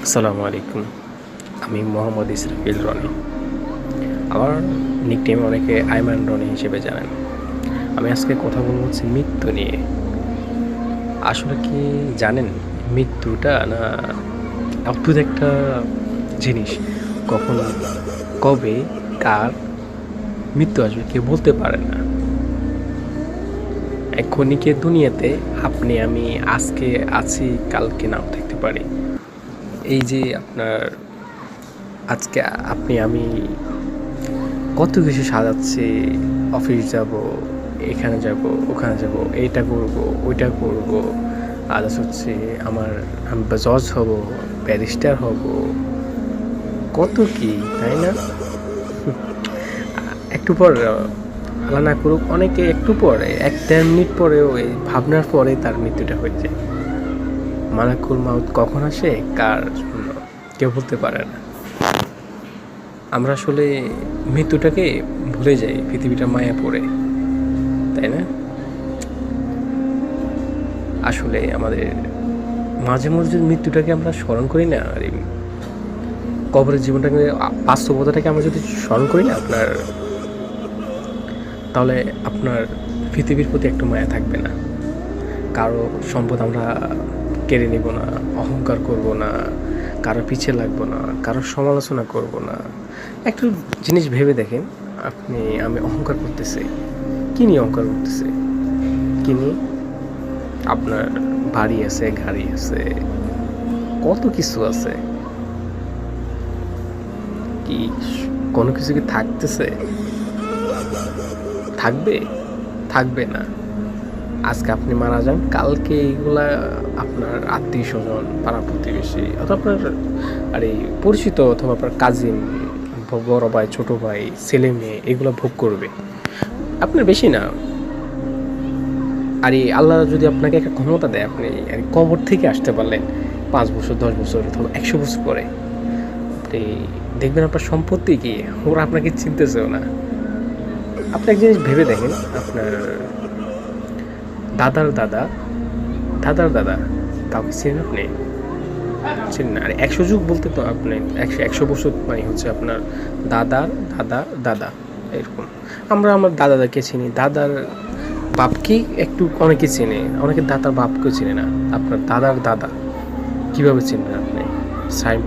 আসসালামু আলাইকুম। আমি মোহাম্মদ ইসরাফিল রনি। আমার নিকনেম অনেকে আইমান রনি হিসেবে জানেন। আমি আজকে কথা বলবো হচ্ছে মৃত্যু নিয়ে। আসলে কি জানেন, মৃত্যুটা না অদ্ভুত একটা জিনিস। কখন কবে কার মৃত্যু আসবে কেউ বলতে পারে না। এক ক্ষণিকের দুনিয়াতে আপনি আমি আজকে আছি, কালকে নাও থাকতে পারি। এই যে আপনার আজকে আপনি আমি কত কিছু সাজাচ্ছি, অফিস যাব, এখানে যাব, ওখানে যাব, এইটা করব, ওইটা করব, আদার্স হচ্ছে আমি জজ হব, ব্যারিস্টার হব, কত কি, তাই না? একটু পর আল্লাহ না করুক, অনেকে একটু পরে 1-1.5 মিনিট পরেও এই ভাবনার পরে তার মৃত্যুটা হয়ে যায়। মালাকুল মাউত কখন আসে কার জন্য কেউ বলতে পারে না। আমরা আসলে মৃত্যুটাকে ভুলে যাই পৃথিবীটা মায়া পড়ে, তাই না? আসলে আমাদের মাঝে মাঝে যদি মৃত্যুটাকে আমরা স্মরণ করি না, আর এই কবরের জীবনটাকে, বাস্তবতাটাকে আমরা যদি স্মরণ করি না তাহলে আপনার পৃথিবীর প্রতি একটু মায়া থাকবে না। কারো সম্পদ আমরা কেড়ে নিব না, অহংকার করব না, কারো পিছে লাগবো না, কারো সমালোচনা করব না। একটু জিনিস ভেবে দেখেন, আমি অহংকার করতেছি, কী নিয়ে অহংকার করতেছি? কী নিয়ে? আপনার বাড়ি আছে, গাড়ি আছে, কত কিছু আছে, কি কোনো কিছু কি থাকতেছে? থাকবে? থাকবে না। আজকে আপনি মারা যান, কালকে এইগুলা আপনার আত্মীয় স্বজন, পাড়া প্রতিবেশী অথবা আপনার এই পরিচিত অথবা আপনার কাজিন, বড় ভাই, ছোট ভাই, ছেলে মেয়ে এগুলো ভোগ করবে। আপনার বেশি না। আর এই আল্লাহ যদি আপনাকে একটা ক্ষমতা দেয়, আপনি কবর থেকে আসতে পারলেন 5 বছর, 10 বছর অথবা 100 বছর পরে, আপনি দেখবেন আপনার সম্পত্তি কি ওরা আপনাকে চিনতেছেও না। আপনি এক জিনিস ভেবে দেখেন, আপনার দাদার দাদা, দাদার দাদা কাউকে চেনেন আপনি? চেনেন না। আর 100 যুগ বলতে তো আপনি 100 বছর মানে হচ্ছে আপনার দাদার দাদা দাদা, এরকম। আমরা আমার দাদাকে চিনি, দাদার বাপকে একটু অনেকে চেনে, অনেকে দাদার বাপকেও চেনে না। আপনার দাদার দাদা কীভাবে চিনবেন আপনি? সাইন